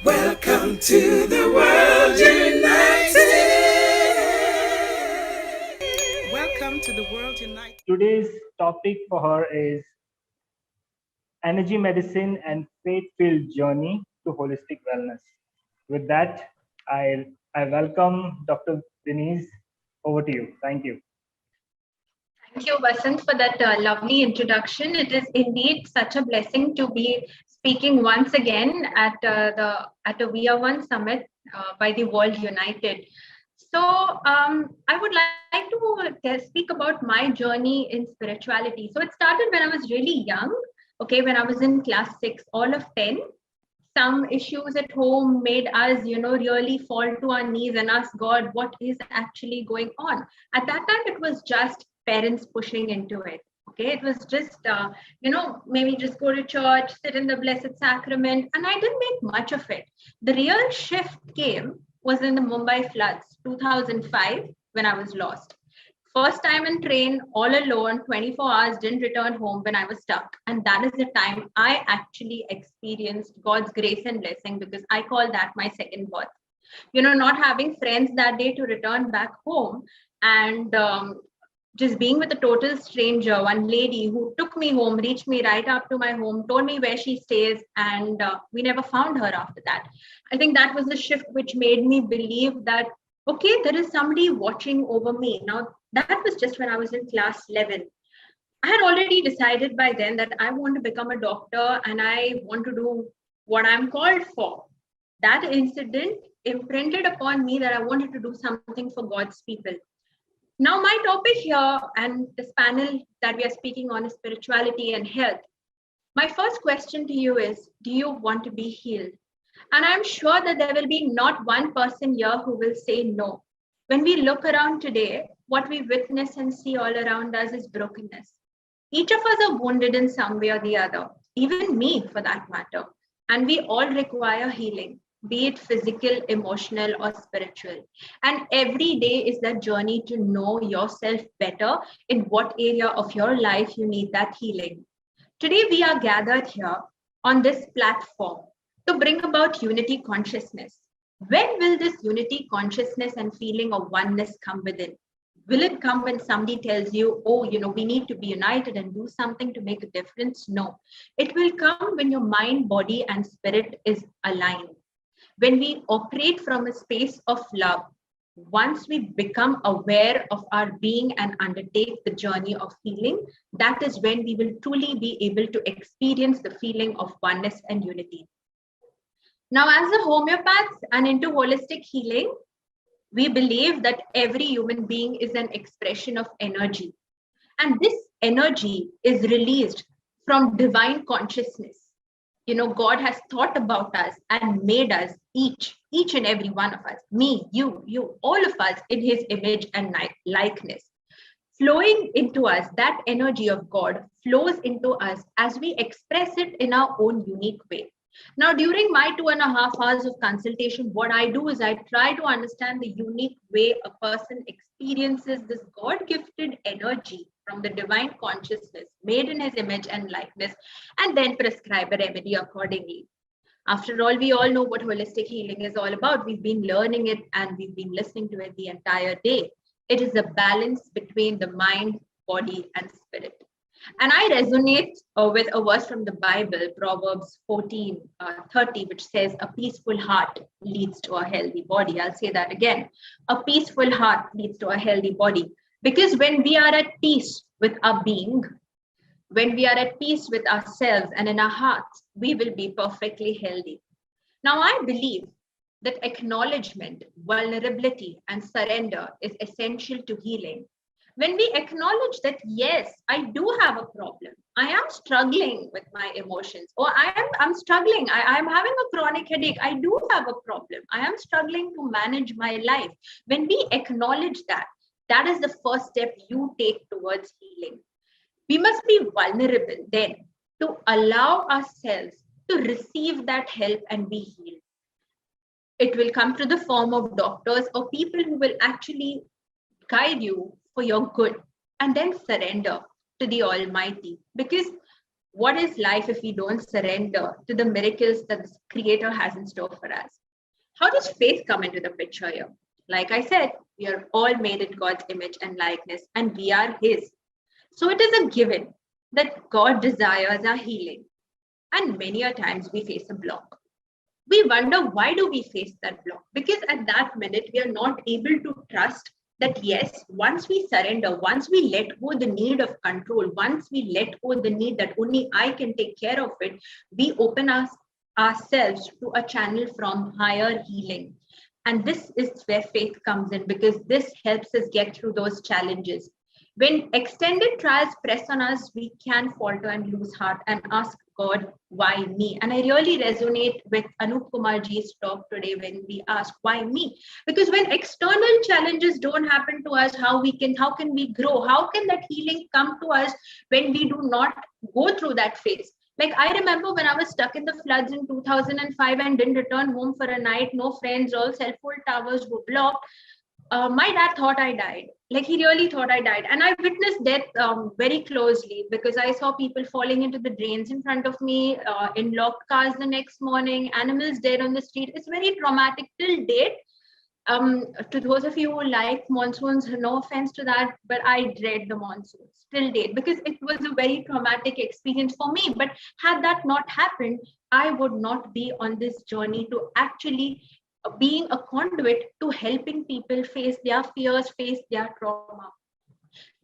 Welcome to the world united. Welcome to the world united. Today's topic for her is energy medicine and faith-filled journey to holistic wellness. With that, I welcome Dr. Denise. Over to you. Thank you. Thank you, Vasant, for that lovely introduction. It is indeed such a blessing to be speaking once again at a We Are One Summit by the World United. So I would like to speak about my journey in spirituality. So it started when I was really young. Okay, when I was in class 6, all of 10. Some issues at home made us, really fall to our knees and ask God, what is actually going on? At that time, it was just parents pushing into it. Okay, it was just, maybe just go to church, sit in the Blessed Sacrament, and I didn't make much of it. The real shift came was in the Mumbai floods, 2005, when I was lost. First time in train, all alone, 24 hours, didn't return home when I was stuck. And that is the time I actually experienced God's grace and blessing, because I call that my second birth. Not having friends that day to return back home, and just being with a total stranger, one lady who took me home, reached me right up to my home, told me where she stays, and we never found her after that. I think that was the shift which made me believe that, okay, there is somebody watching over me. Now, that was just when I was in class 11. I had already decided by then that I want to become a doctor and I want to do what I'm called for. That incident imprinted upon me that I wanted to do something for God's people. Now, my topic here and this panel that we are speaking on is spirituality and health. My first question to you is, do you want to be healed? And I'm sure that there will be not one person here who will say no. When we look around today, what we witness and see all around us is brokenness. Each of us are wounded in some way or the other, even me for that matter. And we all require healing, be it physical, emotional, or spiritual. And every day is that journey to know yourself better in what area of your life you need that healing. Today, we are gathered here on this platform to bring about unity consciousness. When will this unity consciousness and feeling of oneness come within? Will it come when somebody tells you, oh, we need to be united and do something to make a difference? No. It will come when your mind, body, and spirit is aligned. When we operate from a space of love, once we become aware of our being and undertake the journey of healing, that is when we will truly be able to experience the feeling of oneness and unity. Now, as a homeopath and into holistic healing, we believe that every human being is an expression of energy. And this energy is released from divine consciousness. God has thought about us and made us each and every one of us, me, you, all of us in his image and likeness. Flowing into us, that energy of God flows into us as we express it in our own unique way. Now, during my 2.5 hours of consultation, what I do is I try to understand the unique way a person experiences this God-gifted energy from the divine consciousness made in his image and likeness, and then prescribe a remedy accordingly. After all, we all know what holistic healing is all about. We've been learning it and we've been listening to it the entire day. It is a balance between the mind, body, and spirit. And I resonate with a verse from the Bible, Proverbs 14:30, which says, a peaceful heart leads to a healthy body. I'll say that again. A peaceful heart leads to a healthy body. Because when we are at peace with our being, when we are at peace with ourselves and in our hearts, we will be perfectly healthy. Now, I believe that acknowledgement, vulnerability, and surrender is essential to healing. When we acknowledge that, yes, I do have a problem. I am struggling with my emotions, or I'm struggling. I'm having a chronic headache. I do have a problem. I am struggling to manage my life. When we acknowledge that, that is the first step you take towards healing. We must be vulnerable then to allow ourselves to receive that help and be healed. It will come through the form of doctors or people who will actually guide you for your good, and then surrender to the Almighty. Because What is life if we don't surrender to the miracles that the Creator has in store for us? How does faith come into the picture here? Like I said, we are all made in God's image and likeness, and we are His. So it is a given that God desires our healing. And many a times we face a block. We wonder, why do we face that block? Because at that minute, we are not able to trust that yes, once we surrender, once we let go the need of control, once we let go the need that only I can take care of it, we open ourselves to a channel from higher healing. And this is where faith comes in, because this helps us get through those challenges. When extended trials press on us, we can falter and lose heart and ask God, why me? And I really resonate with Anup Kumarji's talk today when we ask, why me? Because when external challenges don't happen to us, how can we grow? How can that healing come to us when we do not go through that phase? Like I remember when I was stuck in the floods in 2005 and didn't return home for a night, no friends, all cell phone towers were blocked. My dad thought I died. Like he really thought I died. And I witnessed death very closely, because I saw people falling into the drains in front of me, in locked cars the next morning, animals dead on the street. It's very traumatic till date. To those of you who like monsoons, no offense to that, but I dread the monsoons till date, because it was a very traumatic experience for me. But had that not happened, I would not be on this journey to actually being a conduit to helping people face their fears, face their trauma.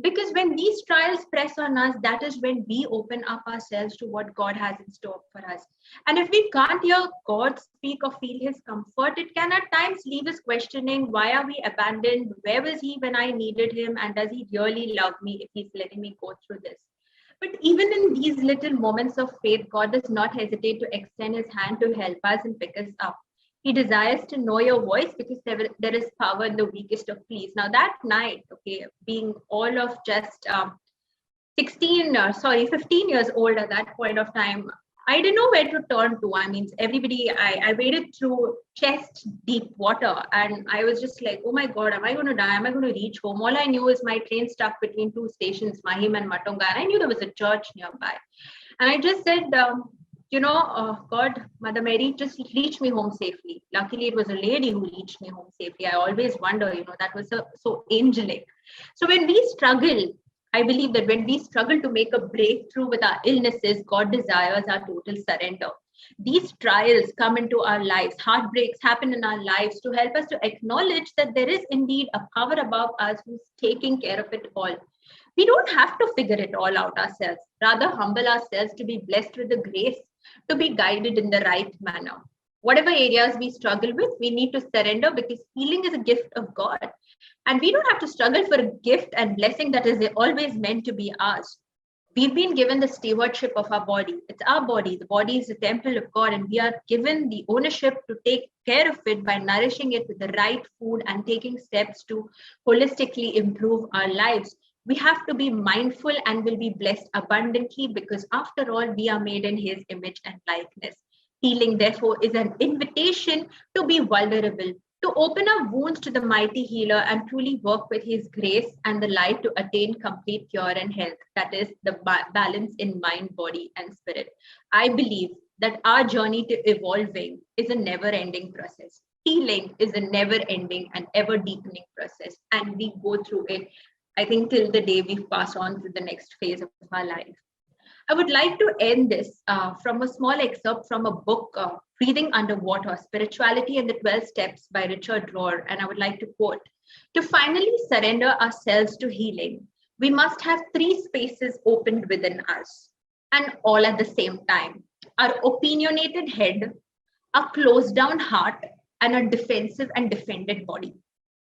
Because when these trials press on us, that is when we open up ourselves to what God has in store for us. And if we can't hear God speak or feel His comfort, it can at times leave us questioning, why are we abandoned? Where was He when I needed Him? And does He really love me if He's letting me go through this? But even in these little moments of faith, God does not hesitate to extend His hand to help us and pick us up. He desires to know your voice, because there is power in the weakest of pleas. Now that night, okay, being all of just 15 years old at that point of time, I didn't know where to turn to. I mean, I waded through chest deep water, and I was just like, oh my God, am I going to die? Am I going to reach home? All I knew is my train stuck between two stations, Mahim and Matunga, and I knew there was a church nearby. And I just said, God, Mother Mary, just reach me home safely. Luckily, it was a lady who reached me home safely. I always wonder, that was so angelic. So when we struggle, I believe that when we struggle to make a breakthrough with our illnesses, God desires our total surrender. These trials come into our lives, heartbreaks happen in our lives to help us to acknowledge that there is indeed a power above us who's taking care of it all. We don't have to figure it all out ourselves, rather humble ourselves to be blessed with the grace to be guided in the right manner. Whatever areas we struggle with, we need to surrender, because healing is a gift of God. And we don't have to struggle for a gift and blessing that is always meant to be ours. We've been given the stewardship of our body. It's our body. The body is the temple of God, and we are given the ownership to take care of it by nourishing it with the right food and taking steps to holistically improve our lives. We have to be mindful and will be blessed abundantly, because after all, we are made in His image and likeness. Healing, therefore, is an invitation to be vulnerable, to open our wounds to the mighty healer and truly work with His grace and the light to attain complete cure and health. That is the balance in mind, body, and spirit. I believe that our journey to evolving is a never-ending process. Healing is a never-ending and ever-deepening process, and we go through it, I think, till the day we pass on to the next phase of our life. I would like to end this from a small excerpt from a book, Breathing Underwater, Spirituality and the 12 Steps by Richard Rohr. And I would like to quote, to finally surrender ourselves to healing, we must have 3 spaces opened within us, and all at the same time. Our opinionated head, a closed down heart, and a defensive and defended body.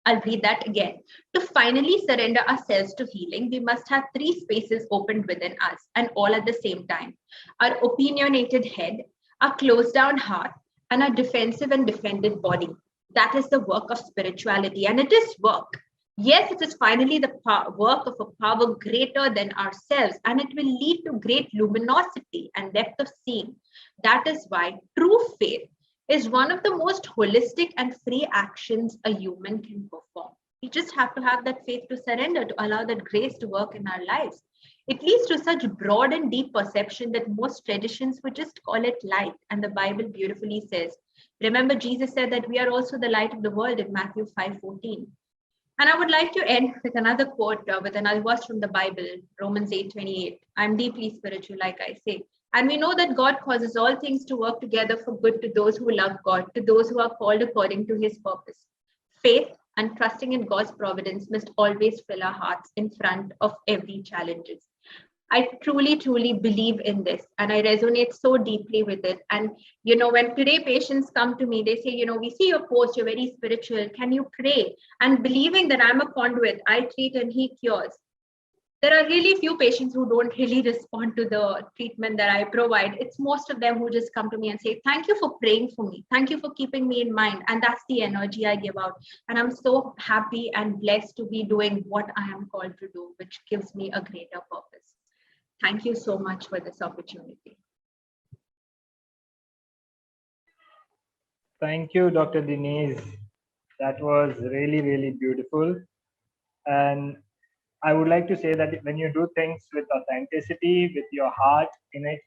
I'll read that again. To finally surrender ourselves to healing, we must have 3 spaces opened within us, and all at the same time. Our opinionated head, a closed down heart, and a defensive and defended body. That is the work of spirituality, and it is work. Yes, it is finally the work of a power greater than ourselves, and it will lead to great luminosity and depth of seeing. That is why true faith is one of the most holistic and free actions a human can perform. We just have to have that faith to surrender, to allow that grace to work in our lives. It leads to such broad and deep perception that most traditions would just call it light. And the Bible beautifully says, remember, Jesus said that we are also the light of the world in Matthew 5:14. And I would like to end with another quote, with another verse from the Bible, Romans 8:28. I'm deeply spiritual, like I say. And we know that God causes all things to work together for good to those who love God, to those who are called according to his purpose. Faith and trusting in God's providence must always fill our hearts in front of every challenges. I truly, truly believe in this, and I resonate so deeply with it. And when today patients come to me, they say, we see your post, you're very spiritual. Can you pray? And believing that I'm a conduit, I treat and he cures. There are really few patients who don't really respond to the treatment that I provide. It's most of them who just come to me and say, thank you for praying for me. Thank you for keeping me in mind. And that's the energy I give out. And I'm so happy and blessed to be doing what I am called to do, which gives me a greater purpose. Thank you so much for this opportunity. Thank you, Dr. Denise. That was really, really beautiful. And I would like to say that when you do things with authenticity, with your heart in it,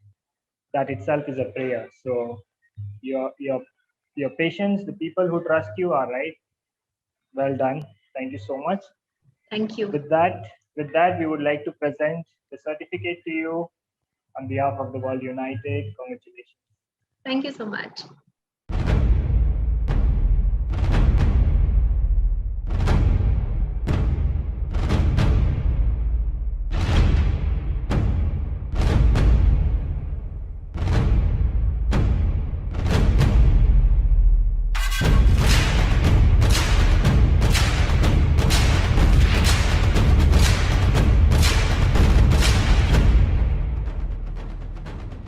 that itself is a prayer. So your patients, the people who trust you are right. Well done. Thank you so much. Thank you. With that, we would like to present the certificate to you on behalf of the World United. Congratulations. Thank you so much.